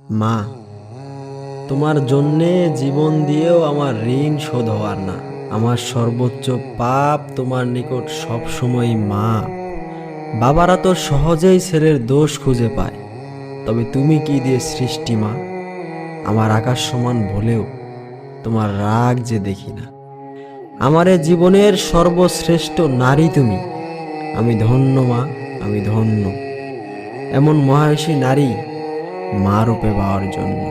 মা, তোমার জন্যে জীবন দিয়েও আমার ঋণ শোধ হওয়ার না। আমার সর্বোচ্চ পাপ তোমার নিকট সবসময় মা। বাবারা তো সহজেই ছেলের দোষ খুঁজে পায়, তবে তুমি কি দিয়ে সৃষ্টি মা? আমার আকাশ সমান বলেও তোমার রাগ যে দেখি না। আমার এ জীবনের সর্বশ্রেষ্ঠ নারী তুমি। আমি ধন্য মা, আমি ধন্য এমন মহায়সী নারী মা রূপে পাওয়ার জন্য।